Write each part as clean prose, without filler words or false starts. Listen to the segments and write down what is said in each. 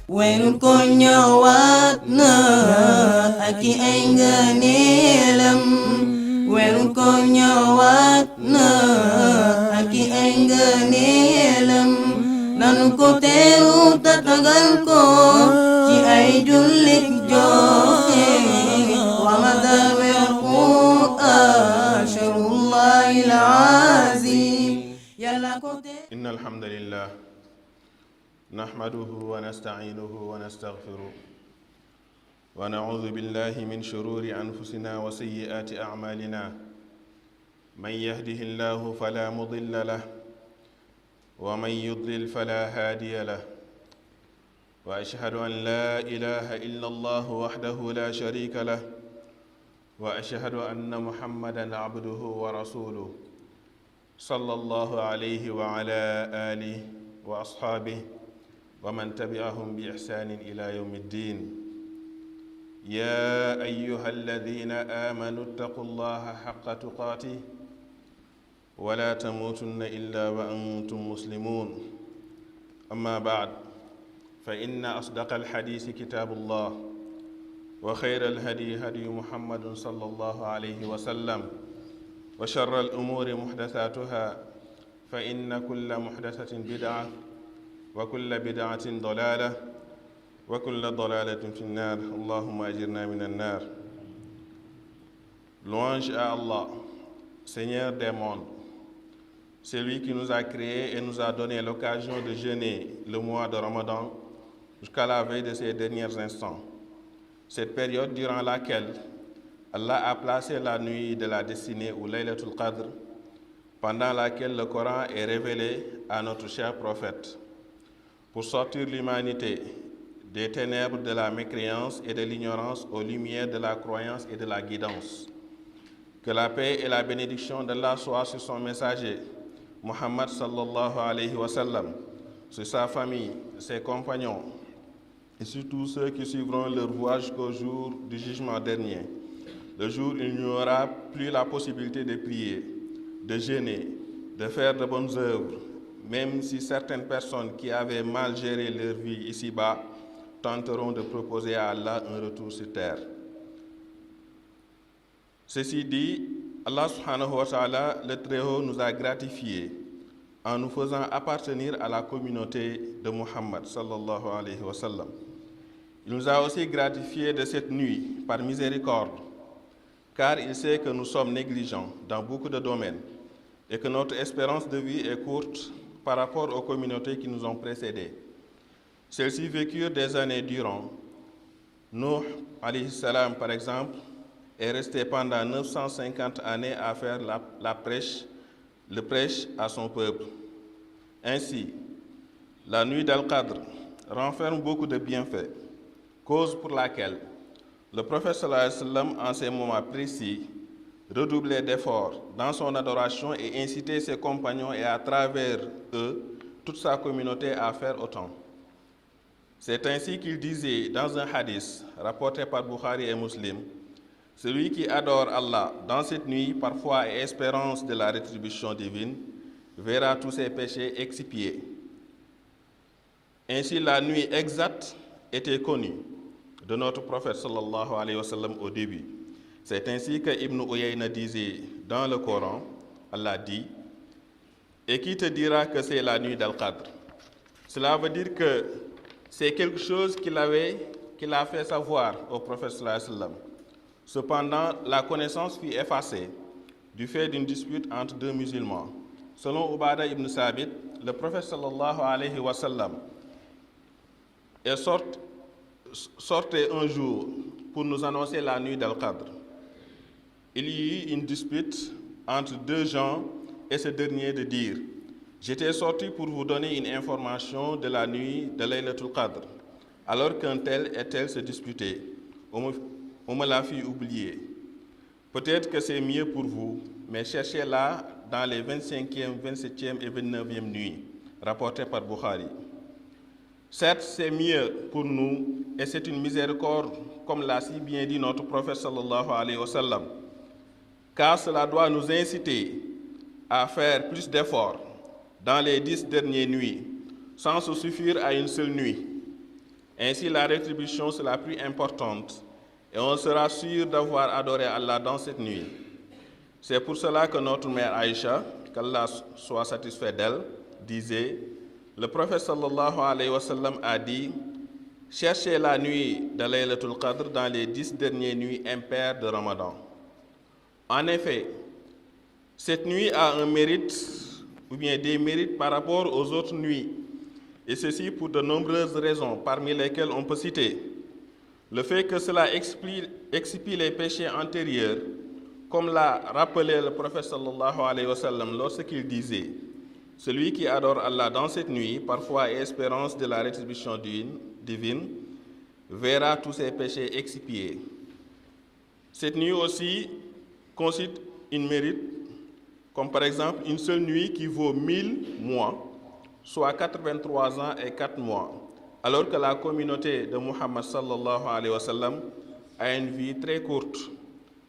weeru ko ñëwaat na ak i ay ngëneelam weeru ko ñëwaat na ak i ay ngëneelam nanu ko teeru tatagal ko ci ay jullit joxe Ramadan weeru Qur'an shahrullahil azim yàlla ko teeru. Innal hamdalillah nahmaduhu wa nasta'inuhu wa nastaghfiruh wa na'udhu billahi min shururi anfusina wa sayyiati a'malina man yahdihillahu fala mudilla lahu wa man yudlil fala hadiya lahu wa ashhadu an la ilaha illa Allah wahdahu la sharika lahu wa ashhadu anna Muhammadan abduhu wa rasuluhu sallallahu alayhi wa ala alihi wa ashabihi wa man tabi'ahum bi ihsanin ila yawmi ddin ya ayyuha alladhina amanu ittaqullaha haqqa tuqatih wa la tamutunna illa wa antum muslimun amma ba'd fa inna asdaqa alhadisi kitabullah wa khayra alhadi hadi muhammadin sallallahu alayhi wa sallam wa sharra al-umuri muhdathatuha fa inna kulla muhdathatin bid'a wa kulla bid'atin dalalah wa kulla dalalatin fi an-nar allahumma ajirna min an-nar. Louange à Allah, Seigneur des mondes, celui qui nous a créés et nous a donné l'occasion de jeûner le mois de Ramadan jusqu'à la veille de ces derniers instants. Cette période durant laquelle Allah a placé la nuit de la destinée ou Laylatul Qadr, pendant laquelle le Coran est révélé à notre cher prophète, pour sortir l'humanité des ténèbres de la mécréance et de l'ignorance aux lumières de la croyance et de la guidance. Que la paix et la bénédiction d'Allah soient sur son messager, Muhammad sallallahu alayhi wa sallam, sur sa famille, ses compagnons, et sur tous ceux qui suivront leur voie jusqu'au jour du jugement dernier. Le jour où il n'y aura plus la possibilité de prier, de jeûner, de faire de bonnes œuvres, même si certaines personnes qui avaient mal géré leur vie ici-bas tenteront de proposer à Allah un retour sur terre. Ceci dit, Allah subhanahu wa ta'ala, le Très-Haut, nous a gratifiés en nous faisant appartenir à la communauté de Muhammad sallallahu alayhi wa sallam. Il nous a aussi gratifiés de cette nuit par miséricorde, car il sait que nous sommes négligents dans beaucoup de domaines et que notre espérance de vie est courte par rapport aux communautés qui nous ont précédés. Celles-ci vécurent des années durant. Nuh, alayhi salam, par exemple, est resté pendant 950 années à faire le prêche à son peuple. Ainsi, la nuit d'Al-Qadr renferme beaucoup de bienfaits, cause pour laquelle le prophète sallallahu alayhi wa sallam, en ces moments précis, redoublait d'efforts dans son adoration et incitait ses compagnons et à travers eux, toute sa communauté à faire autant. C'est ainsi qu'il disait dans un hadith rapporté par Bukhari et Muslim, « Celui qui adore Allah dans cette nuit, parfois et espérance de la rétribution divine, verra tous ses péchés expiés. » Ainsi, la nuit exacte était connue de notre prophète sallallahu alayhi wa sallam au début. C'est ainsi que Ibn Uyayna disait dans le Coran, Allah dit, « Et qui te dira que c'est la nuit d'Al-Qadr ?» Cela veut dire que c'est quelque chose qu'il a fait savoir au prophète sallallahu alayhi wa sallam. Cependant, la connaissance fut effacée du fait d'une dispute entre deux musulmans. Selon Ubada ibn Sabit, le prophète sallallahu alayhi wa sallam sortait un jour pour nous annoncer la nuit d'Al-Qadr. Il y eut une dispute entre deux gens et ce dernier de dire « J'étais sorti pour vous donner une information de la nuit de Laylatul Qadr, alors qu'un tel et tel se disputaient. On me l'a fait oublier. Peut-être que c'est mieux pour vous, mais cherchez-la dans les 25e, 27e et 29e nuits, rapporté par Bukhari. Certes, c'est mieux pour nous et c'est une miséricorde, comme l'a si bien dit notre prophète sallallahu alayhi wa sallam, car cela doit nous inciter à faire plus d'efforts dans les 10 dernières nuits, sans se suffire à une seule nuit. Ainsi, la rétribution sera plus importante et on sera sûr d'avoir adoré Allah dans cette nuit. C'est pour cela que notre mère Aïcha, qu'Allah soit satisfait d'elle, disait, le prophète sallallahu alayhi wa sallam a dit, cherchez la nuit de Laylatul Qadr dans les 10 dernières nuits impaires de Ramadan. En effet, cette nuit a un mérite, ou bien des mérites par rapport aux autres nuits, et ceci pour de nombreuses raisons, parmi lesquelles on peut citer le fait que cela expie les péchés antérieurs, comme l'a rappelé le prophète sallallahu alayhi wa sallam lorsqu'il disait, celui qui adore Allah dans cette nuit, parfois et espérance de la rétribution divine, verra tous ses péchés expiés. Cette nuit aussi concite une mérite, comme par exemple une seule nuit qui vaut 1000 mois, soit 83 ans et 4 mois, alors que la communauté de Muhammad sallallahu alayhi wa sallam a une vie très courte.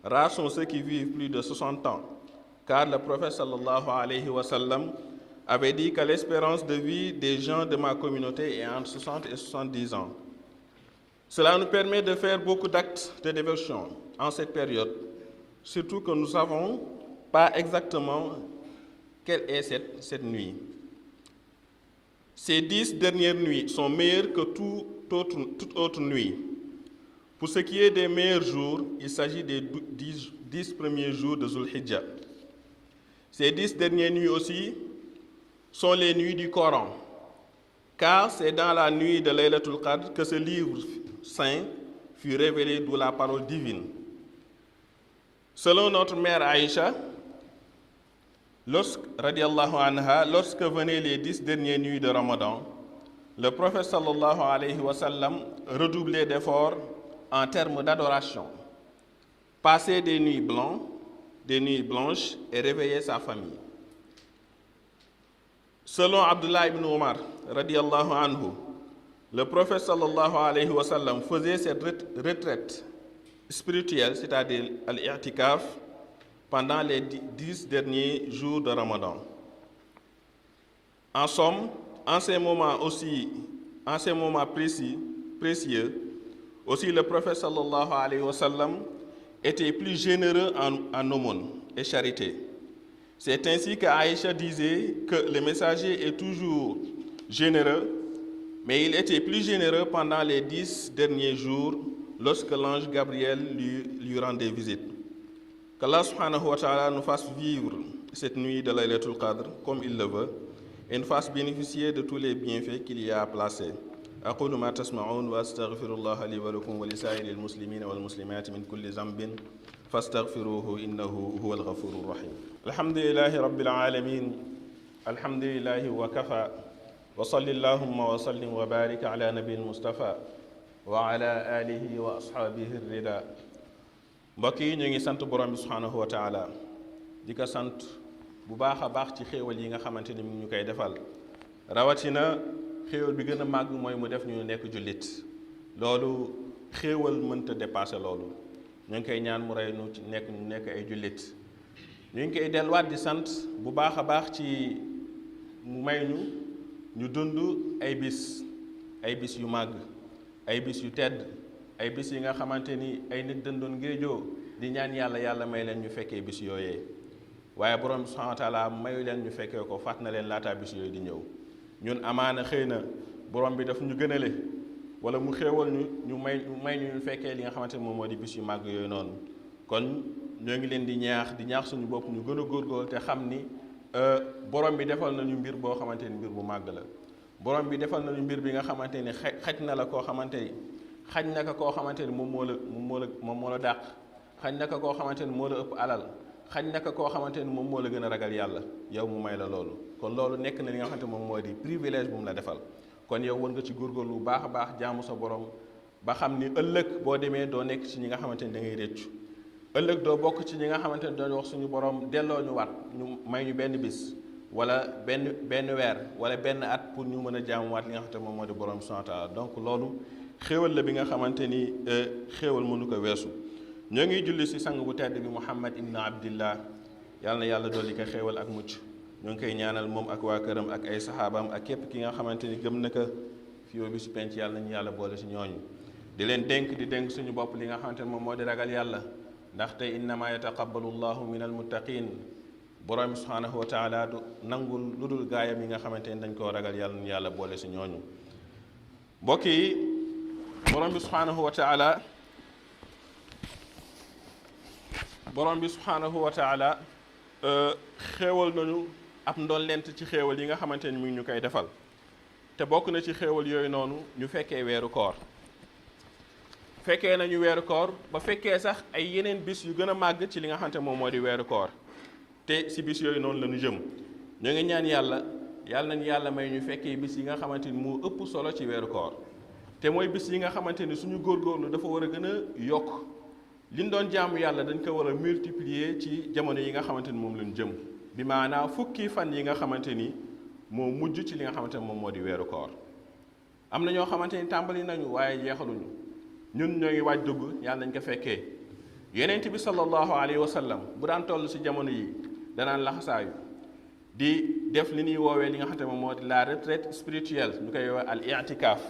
Rares sont ceux qui vivent plus de 60 ans, car le prophète sallallahu alayhi wa sallam avait dit que l'espérance de vie des gens de ma communauté est entre 60 et 70 ans. Cela nous permet de faire beaucoup d'actes de dévotion en cette période, surtout que nous ne savons pas exactement quelle est cette nuit. Ces 10 dernières nuits sont meilleures que toute autre nuit. Pour ce qui est des meilleurs jours, il s'agit des 10 premiers jours de Zulhijjah. Ces 10 dernières nuits aussi sont les nuits du Coran, car c'est dans la nuit de Laylatul Qadr que ce livre saint fut révélé, d'où la parole divine. Selon notre mère Aïcha, lorsque venaient les 10 dernières nuits de Ramadan, le prophète sallallahu alayhi wa sallam redoublait d'efforts en termes d'adoration, passait des nuits blanches et réveillait sa famille. Selon Abdullah ibn Omar, radiallahu anhu, le prophète sallallahu alayhi wa sallam faisait cette retraite spirituelle, c'est-à-dire al-i'tikaf, pendant les 10 derniers jours de Ramadan. En somme, en ces moments précieux, aussi le prophète sallallahu alayhi wa sallam était plus généreux en aumône et charité. C'est ainsi qu'Aïcha disait que le messager est toujours généreux, mais il était plus généreux pendant les 10 derniers jours lorsque l'ange Gabriel lui rendait visite. Qu'Allah subhanahu wa ta'ala nous fasse vivre cette nuit de Laylatul Qadr comme il le veut et nous fasse bénéficier de tous les bienfaits qu'il y a placés. أقول ما تسمعون وأستغفر الله لي ولكم ولسائر المسلمين والمسلمات من كل ذنب فاستغفروه إنه هو الغفور الرحيم. الحمد لله رب العالمين الحمد لله وكفى وصل اللهم وسلم وبارك على نبي المصطفى وعلى آله وأصحابه الرداء. mbokk yi ñu ngi sant borom bi subhanahu wa taala di ko sant bu baax a baax ci xéewal yi nga xamante ni ñu koy defal rawatina xéewal bi gën a màgg mooy mu def ñu nekk jullit loolu xéewal mënta dépasser loolu ñu ngi koy ñaan mu rey nu ci nekk ay jullit ñu ngi koy delluwaat di sant bu baax a baax ci mu may ñu dund ay bis yu màgg ay bis yu tedd ay bis yi nga xamante ni ay nit dañ doon géejoo di ñaan yàlla may leen ñu fekkee bis yooyee waaye borom bi subhanahu wa taala mayu leen ñu fekkee ko fàtt na leen laataa bis yooyu di ñëw ñun amaana xëy na borom bi daf ñu gënale wala mu xéewal ñu may ñu fekkee li nga xamante ni moom moo di bis yu màgg yooyu noonu kon ñoo ngi leen di ñaax suñu bopp ñu gën a góorgóorlu te xam ni borom bi defal nañu mbir boo xamante ni mbir bu màgg la borom bi defal nañu mbir bi nga xamante ni xaj na la koo xamante ni xaj na ko koo xamante ni moom moo la dàq xaj na ko koo xamante ni moo la ëpp alal xaj na ko koo xamante ni moom moo la gën a ragal yàlla yow mu may la loolu kon loolu nekk na li nga xamante moom moo di privilège bu mu la defal kon yow war nga ci góorgóorlu bu baax a baax jaamu sa borom ba xam ni ëllëg boo demee doo nekk ci ñi nga xamante ni da ngay réccu ëllëg doo bokk ci ñi nga xamante ni doon wax suñu borom delloo ñu waat ñu may ñu benn bis wala benn weer wala benn at pour ñu mën a jaamuwaat li nga xamante moom moo di borom subhanahu wa taala donc loolu xéewal la bi nga xamante ni xéewal mënu ko weesu ñoo ngi julli ci sang bu tedd bi Muhammad ibn Abdillah yàlla na yàlla dolli ko xéewal ak mucc ñoo ngi koy ñaanal moom ak waa këram ak ay saxaabaam ak képp ki nga xamante ni gëm na ko fii ba bisu penc yàlla nañu yàlla boole si ñooñu di leen dénk di dénk suñu bopp li nga xamante ne moom moo di ragal yàlla ndaxte innama yataqabbalu llahu min almuttaqin borom bi subhanahu wa taala du nangul lu dul gaayam yi nga xamante ne dañ koo ragal yàlla nañu yàlla boole si ñooñu mbokk yi borom bi subhanahu wa taala xéewal nañu ab ndollent ci xéewal yi nga xamante ni mu ngi ñu koy defal te bokk na ci xéewal yooyu noonu ñu fekkee weeru koor fekkee nañu weeru koor ba fekkee sax ay yeneen bis yu gën a màgg ci li nga xamante moom moo di weeru koor te si bis yooyu noonu la ñu jëm ñoo ngi ñaan yàlla nañu yàlla may ñu fekkee bis yi nga xamante ni moo ëpp solo ci weeru koor te mooy bis yi nga xamante ni suñu góorgóorlu dafa war a gën a yokk liñ doon jaamu yàlla dañ ko war a multiplier ci jamono yi nga xamante ni moom lañ jëm bi maanaam fukki fan yi nga xamante ni moo mujj ci li nga xamante ni moom moo di weeru koor am na ñoo xamante ni tàmbali nañu waaye jeexaluñu ñun ñoo ngi waaj dugg yàlla nañ ko fekkee yonent bi sallallahu alayhi wa sallam bu daan toll si jamono yi danaan laxasaayu di def li ñuy woowee li nga xamante moom moo di la retraite spirituelle ñu koy woowee al i'tikaaf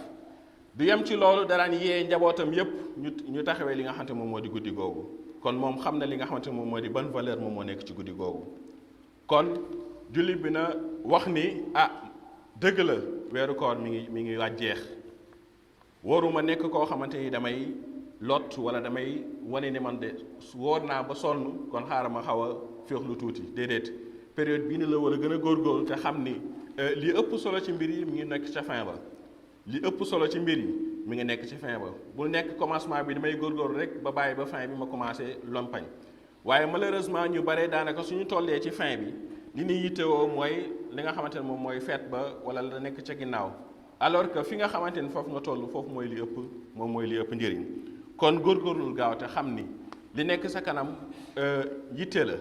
du yem ci loolu daraan yee njabootam yépp ñu taxawee li nga xamante moom moo di guddi googu kon moom xam na li nga xamante moom moo di ban valeur moom moo nekk ci guddi googu kon jullit bi na wax ni dëgg la weeru koor mi ngi waaj jeex waruma nekk koo xamante ni damay lot wala damay wane ni man de wóor naa ba sonn kon xaaral ma xaw a féexlu tuuti déedéet période bii ni la war a gën a góorgóorlu te xam ni li ëpp solo ci mbir yi mi ngi nekk ca fin ba li ëpp solo ci mbir yi mi ngi nekk ci fin ba bul nekk commencement bi damay góorgóorlu rek ba bàyyi ba fin bi ma commencé lompañ waaye malheureusement ñu bare daanaka suñu tollee ci fin bi li ñuy yittewoo mooy li nga xamante ne moom mooy feet ba wala la nekk ca ginnaaw alors que fi nga xamante ni foofu nga toll foofu mooy li ëpp moom mooy li ëpp njëriñ kon góorgóorlul gaaw te xam ni li nekk sa kanam yitte la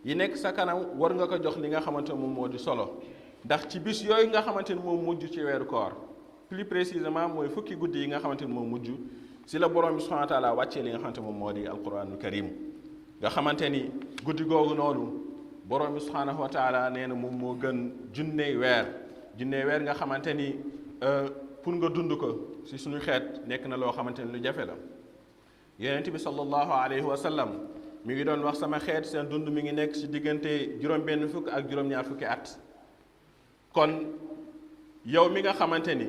yi nekk sa kanam war nga ko jox li nga xamante ne moom moo di solo ndax ci bis yooyu nga xamante ni moom mujj ci weeru koor plus précisément mooy fukki guddi yi nga xamante ni moom mujj si la borom bi subhanahu wa taala wàccee li nga xamante moom moo di alquranul karim nga xamante ni guddi googu noonu borom bi subhanahu wa taala nee na moom moo gën junney weer nga xamante ni pour nga dund ko si suñu xeet nekk na loo xamante ni lu jafe la yonent bi sallallahu alayhi wa sallam mi ngi doon wax sama xeet seen dund mi ngi nekk si diggante juróom-benn fukk ak juróom-ñaar fukki at kon yow mi nga xamante ni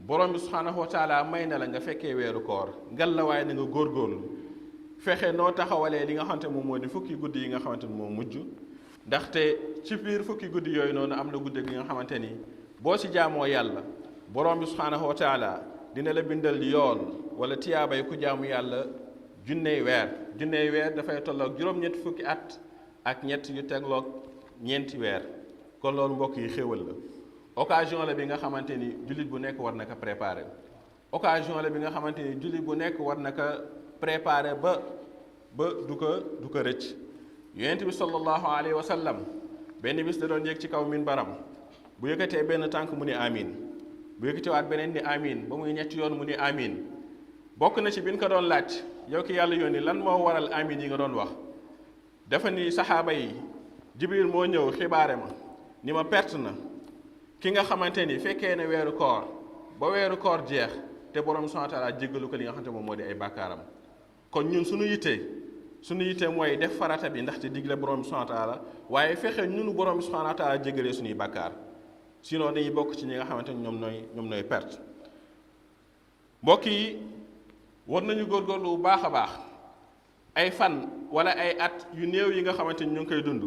borom bi subhanahu wa taala may na la nga fekkee weeru koor ngal la waaye na nga góorgóorlu fexe noo taxawalee li nga xamante moom moo di fukki guddi yi nga xamante ni moom mujj ndaxte ci biir fukki guddi yooyu noonu am na guddi gi nga xamante ni boo si jaamoo yàlla borom bi subhanahu wa taala dina la bindal yool wala tiyaabay ku jaamu yàlla junney weer dafay tolloog juróom-ñetti fukki at ak ñett yu tegloog ñeenti weer kon loolu mbokk yi xéewal la occasion la bi nga xamante ni jullit bu nekk war na ko préparer occasion la bi nga xamante ni jullit bu nekk war na ko préparer ba du ko rëcc yonent bi sallallahu alayhi wa sallam benn bis da doon yéeg ci kaw minbaram bu yëkkatee benn tànk mu ni amin bu yëkkatewaat beneen ni amin ba muy ñetti yoon mu ni amin bokk na ci bi ñu ko doon laaj yow ki yàlla yónni lan moo waral amin yi nga doon wax dafa ni saxaaba yi jibril moo ñëw xibaare ma ni ma perte na ki nga xamante ni fekkee ne weeru koor ba weeru koor jeex te borom subhanahu wa taala jéggalu ko li nga xamante moom moo di ay bàkkaaram kon ñun suñu yitte mooy def farata bi ndaxte digle borom subhanahu wa taala waaye fexe ñunu borom subhanahu wa taala jéggalee suñuy bàkkaar sinon dañuy bokk ci ñi nga xamante ni ñoom nooy perte mbokk yi war nañu góorgóorlu bu baax a baax ay fan wala ay at yu néew yi nga xamante ni ñu ngi koy dund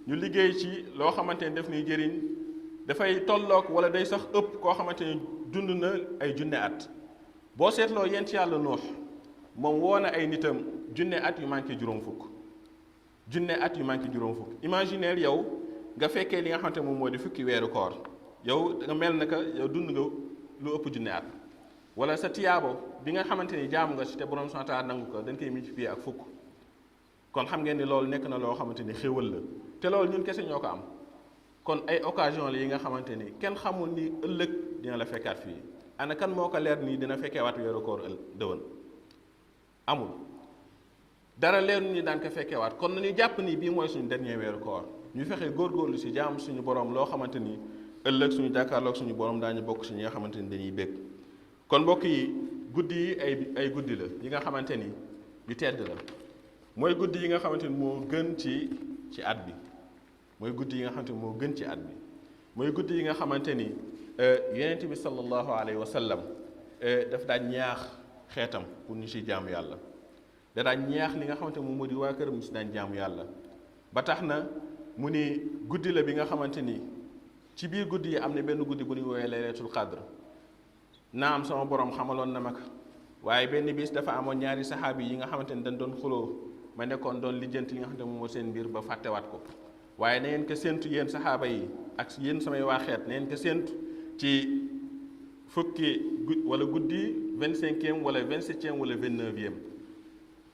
ñu liggéey ci loo xamante ni daf ñuy jëriñ dafay tolloog wala day sax ëpp koo xamante ni dund na ay junne at boo seetloo yent yàlla Nuux moom woo na ay nitam junne at yu manqué juróom fukk imagineel yow nga fekkee li nga xamante moom moo di fukki weeru koor yow nga mel na yow dund nga lu ëpp junne at wala sa tiyaabo bi nga xamante ni jaamu nga si te borom subhanahu wa taala nangu ko dañ koy multiplier ak fukk kon xam ngeen ni loolu nekk na loo xamante ni xéwal la te loolu ñun kese ñoo ko am kon ay occasion la yi nga xamante ni kenn xamul ni ëllëg dina la fekkaat fii ana kan moo ko leer nii dina fekkee waat weeru koor dëwën amul dara leer ni daan ko fekkee waat kon nañu jàpp ni bii mooy suñu dernier weeru koor ñu fexe góorgóorlu si jaamu suñu borom loo xamante ni ëllëg suñu jàkkaarloog suñu borom daañu bokk si ñi nga xamante ni dañuy bég kon mbokk yi guddi yi ay guddi la yi nga xamante ni yu tedd la mooy guddi yi nga xamante ni moo gën ci at bi mooy guddi yi nga xamante ni moo gën ci at bi mooy guddi yi nga xamante ni yonent bi sallallahu alayhi wa sallam daf daan ñaax xeetam pour ñu ci jaamu yàlla da daan ñaax li nga xamante ni moom moo di waa këram ñu ci daan jaamu yàlla ba tax na mu ni guddi la bi nga xamante ni ci biir guddi yi am na benn guddi bu ñuy woowee laylatul qadr naam sama borom xamaloon na ma ko waaye benn bis dafa amoon ñaari saxaabi yi nga xamante ni dañ doon xuloo ma nekkoon doon lijjanti li nga xamante moom moo seen mbir ba fàttewaat ko waaye na ngeen ko séentu yéen saxaaba yi ak yéen samay waa xeet na ngeen ko séentu ci fukki wala guddi 25e wala 27e wala 29e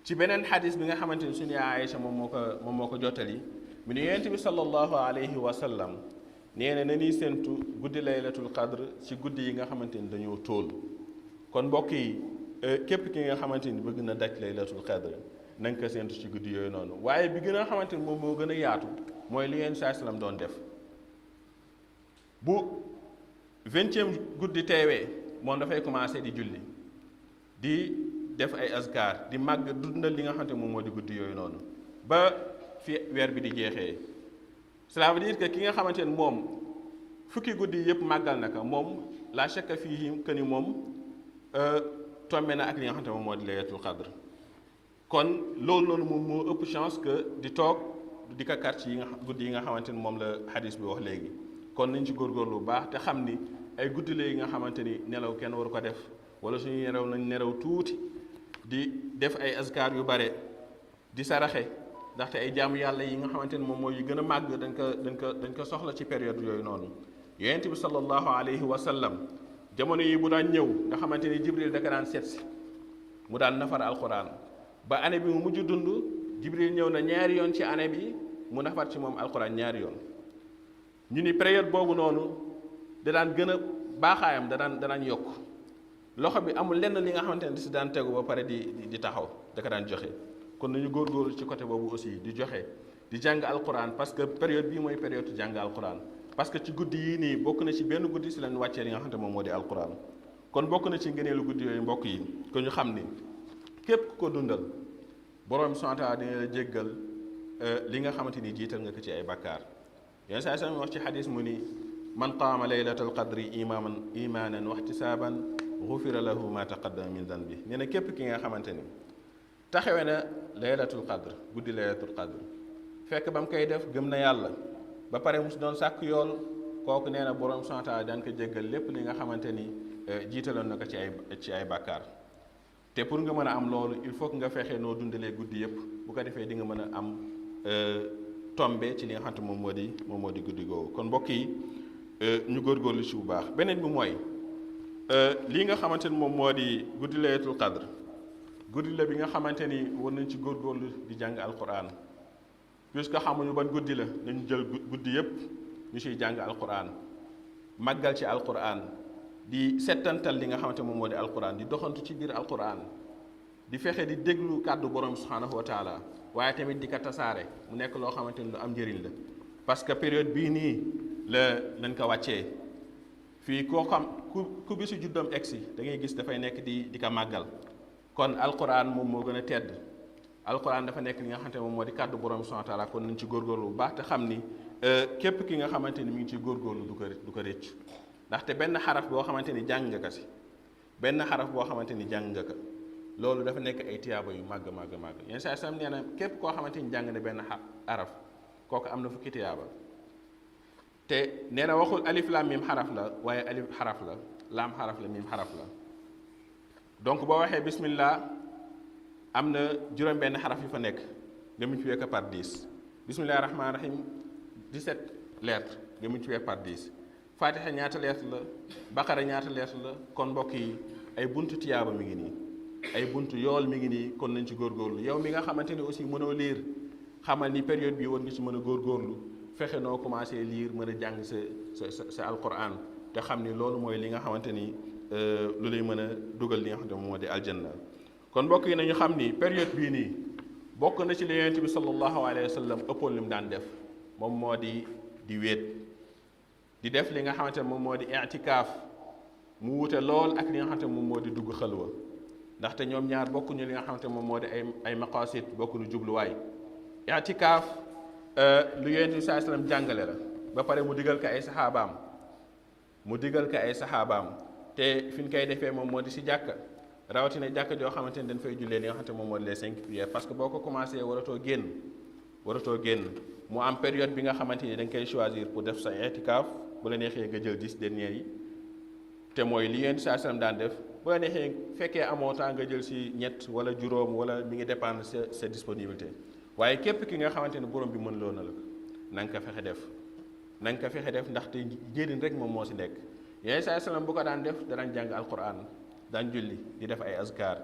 ci beneen xadis bi nga xamante ni suñu Aïcha moom moo ko jottali mu ne yonent bi sallallahu alayhi wa sallam nee na ñuy séentu guddi laylatul qadr ci guddi yi nga xamante ni dañoo tóol kon mbokk yi képp ki nga xamante ni bëgg na daj laylatul qadr na nga ko séentu ci guddi yooyu noonu waaye bi gën a xamante ni moom moo gën a yaatu mooy li yonent saa sallam doon def bu 20e guddi teewee moom dafay commencé di julli di def ay azkar di màgg dundal li nga xamante moom moo di guddi yooyu noonu ba fi weer bi di jeexee cela veut dire que ki nga xamante ne moom fukki guddi yëpp màggal na ko moom la shakka fii que ni moom tombé na ak li nga xamante moom moo di laylatul qadr kon loolu noonu moom moo ëpp chance que di toog di ko kar ci yi nga guddi yi nga xamante ni moom la xadis bi wax léegi kon nañ ci góorgóorlu bu baax te xam ni ay guddi la yi nga xamante ni nelaw kenn waru ko def wala suñu nelaw nañ nelaw tuuti di def ay azkar yu bare di saraxe ndaxte ay jaamu yàlla yi nga xamante ni moom mooy yu gën a màgg dañ ko soxla ci période yooyu noonu yonent bi sallallahu alayhi wa sallam jamono yi bu daan ñëw nga xamante ni jibril da ko daan seet si mu daan nafar alquran ba année bi mu mujj dund jibril ñëw na ñaari yoon ci année bi mu nafar ci moom alquran ñaari yoon ñu ni période boobu noonu da daan gën a baaxaayam danaan yokk loxo bi amul lenn li nga xamante ne di si daan tegu ba pare di taxaw da ko daan joxe kon nañu góorgóorlu ci côté boobu aussi di joxe di jàng alquran parce que période bii mooy période jàng alquran parce que ci guddi yii nii bokk na ci benn guddi si lañ wàccee li nga xamante moom moo di alquran kon bokk na ci ngëneelu guddi yooyu mbokk yi ko ñu xam ni képp ku ko dundal borom subhanahu wa ta'ala dina la jéggal li nga xamante ni jiital nga ko ci ay bakkaar yéen saa sami wax ci xadis mu ni man qaama laylatal qadri imanan wa ihtisaban gufira lahu ma taqaddama min danbi nee na képp ki nga xamante ni taxawe na laylatul qadr guddi laylatul qadr fekk ba mu koy def gëm na yàlla ba pare mu si doon sàkk yool kooku nee na borom subhanahu wa ta'ala daan ko jéggal lépp li nga xamante ni jiitaloon na ko ci ay bàkkaar te pour nga mën a am loolu il faut que nga fexe noo dundalee guddi yëpp bu ko defee di nga mën a am tombe ci li nga xamante moom moo di guddi googu kon mbokk yi ñu góorgóorlu ci bu baax beneen bi mooy lii nga xamante ni moom moo di guddi laylatul qadr guddi la bi nga xamante ni war nañ ci góorgóorlu di jàng alquran puisque xamuñu ban guddi la nañu jël guddi yëpp ñu ciy jàng alquran màggal ci alquran di settantal li nga xamante moom moo di alquran di doxantu ci biir alquran di fexe di déglu kàddu borom subhanahu wa taala waaye tamit di ko tasaare mu nekk loo xamante ni lu am njëriñ la parce que période bii nii lañ ko wàccee fii koo xam ku bisu juddam egsi da ngay gis dafay nekk di ko màggal kon alquran moom moo gën a tedd alquran dafa nekk li nga xamante moom moo di kàddu borom subhanahu wa taala kon nañ ci góorgóorlu bu baax te xam ni képp ki nga xamante ni mi ngi ci góorgóorlu du ko rëcc ndaxte benn xaraf boo xamante ni jàng nga ko si benn xaraf boo xamante ni jàng nga ko loolu dafa nekk ay tiyaaba yu màgg yenn saa sam nee na képp koo xamante ni jàng na benn xaraf kooku am na fukki tiyaaba te nee na waxul alif lam mim xaraf la waaye alif xaraf la laam xaraf la mim xaraf la donc boo waxee bismillah am na juróom benn xaraf yu fa nekk nga multiplier ko par 10 bismillahi rahmaani rahim 17 lettres nga multiplier par 10 fatiha ñaata lettre la baqara ñaata lettre la kon mbokk yi ay buntu tiyaaba mi ngi nii ay buntu yool mi ngi nii kon nañ ci góorgóorlu yow mi nga xamante ni aussi mënoo lire xamal ni période bi war nga ci mën a góorgóorlu fexe noo commencé lire mën a jàng sa alquran te xam ni loolu mooy li nga xamante ni lu lay mën a dugal li nga xamante moo di aljanna kon mbokk yi nañu xam ni période bii nii bokk na ci li Yonent bi sallallahu alayhi wa sallam ëppoon li mu daan def moom moo di wéet di def li nga xamante ne moom moo di i'tikaaf mu wute lool ak li nga xamante moom moo di dugg xalwa ndaxte ñoom ñaar bokkuñu li nga xamante moom moo di ay maqasid bokkuñu jubluwaay. i'tikaaf lu Yonent bi sallallahu alayhi wasallam jàngale la ba pare mu digal ko ay saxaabaam te fi ñu koy defee moom moo di si jàkka rawatina jàkka joo xamante ni dañ fay jullee li nga xamante moom moo di les 5 prières parce que boo ko commencé waratoo génn mu am période bi nga xamante ni da nga koy choisir pour def sa i'tikaaf bu la neexee nga jël 10 derniers yi te mooy li Yonent bi sallallahu alayhi wasallam daan def bu la neexee fekkee amoo temps nga jël si ñett wala juróom wala mi ngi dépendre sa disponibilité waaye képp ki nga xamante ne borom bi mën loo na la ko na nga ko fexe def ndaxte njëriñ rek moom moo si nekk. Yonent bi sallam bu ko daan def danañ jàng alquran daan julli di def ay azkar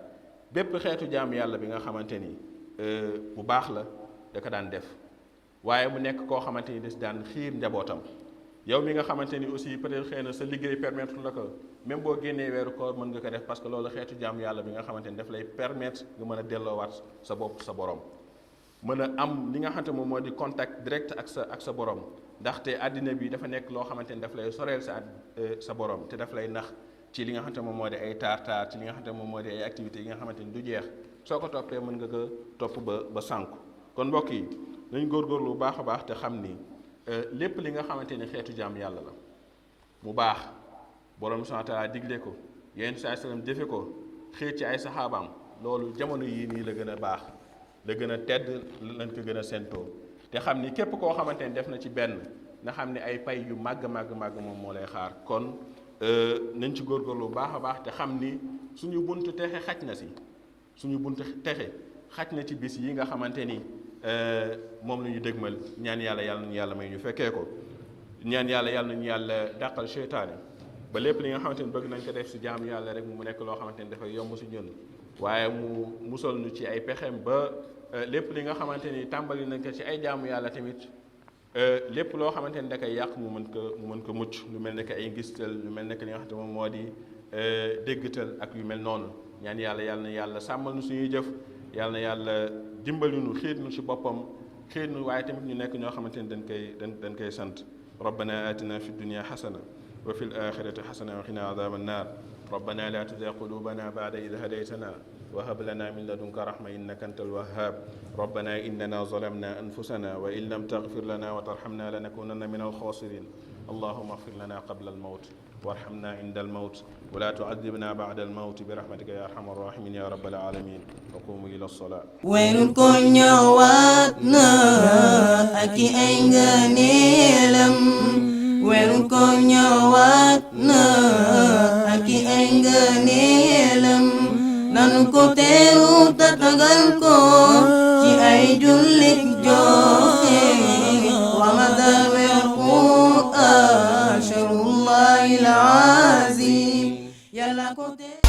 bépp xeetu jaamu yàlla bi nga xamante ni bu baax la da ko daan def waaye mu nekk koo xamante ni des daan xiir njabootam. yow mi nga xamante ni aussi peut-être xëy na sa liggéey permettre la ko même boo génnee weeru koor mën nga ko def parce que loolu xeetu jaamu yàlla bi nga xamante ni daf lay permettre nga mën a delloowaat sa bopp sa borom mën a am li nga xamante moom moo di contact direct ak sa borom ndaxte àddina bi dafa nekk loo xamante ni daf lay soreel sa borom te daf lay nax ci li nga xamante moom moo di ay taar ci li nga xamante moom moo di ay activités yi nga xamante ni du jeex soo ko toppee mën nga ko topp ba sànku kon mbokk yi nañ góorgóorlu bu baax a baax te xam ni lépp li nga xamante ni xeetu jaam yàlla la mu baax borom subhaanahu wa taala digle ko Yonent bi sallallahu alayhi wasallam jëfe ko xëy ci ay saxaabaam loolu jamono yii nii la gën a baax la gën a tedd lañ ko gën a séentoo te xam ni képp koo xamante ni def na ci benn nga xam ne ay pay yu màgg moom moo lay xaar kon nañ ci góorgóorlu bu baax a baax te xam ni suñu buntu texe xaj na ci bis yi nga xamante ni moom la ñu dëgmal ñaan yàlla nañu yàlla may ñu fekkee ko ñaan yàlla nañu yàlla dàqal seytaane ba lépp li nga xamante ni bëgg nañ ko def si jaamu yàlla rek mu nekk loo xamante ni dafay yomb si ñun waaye mu musal ñu ci ay pexem ba lépp li nga xamante ni tàmbali nañ ko ci ay jaamu yàlla tamit lépp loo xamante ni da koy yàq mu mën ko mucc lu mel ne que ay ngistal lu mel ne que li nga xamante moom moo di déggtal ak yu mel noonu ñaan yàlla na yàlla sàmmal nu suñuy jëf yàlla na yàlla dimbali nu xiir nu ci boppam xiir nu waaye tamit ñu nekk ñoo xamante ni dañ koy sant rabbana atina fi dunya xasana wa fi l axirati xasana wa qina adaba annar rabbana la tuzigh qulubana ba'da idh hadaytana wa hab lana min ladunka rahma innaka antal wahhab rabbana innana zalamna anfusana wa in lam taghfir lana wa tarhamna lanakunanna min al khasirin allahumma ighfir lana qabla al mawt warhamna inda al mawt wa la tu'adhibna ba'da al mawt bi rahmatika ya arhamar rahimin ya rabbal alamin wa qumu ila as-salat weerul ko ñëwaat na ak ay ngëneelam weerul ko ñëwaat na ak ay ngëneelam nanu ko teeru tatagal ko ci ay jullit joxe Ramadan weer Qur'an shahrullahil azim yàlla ko teeru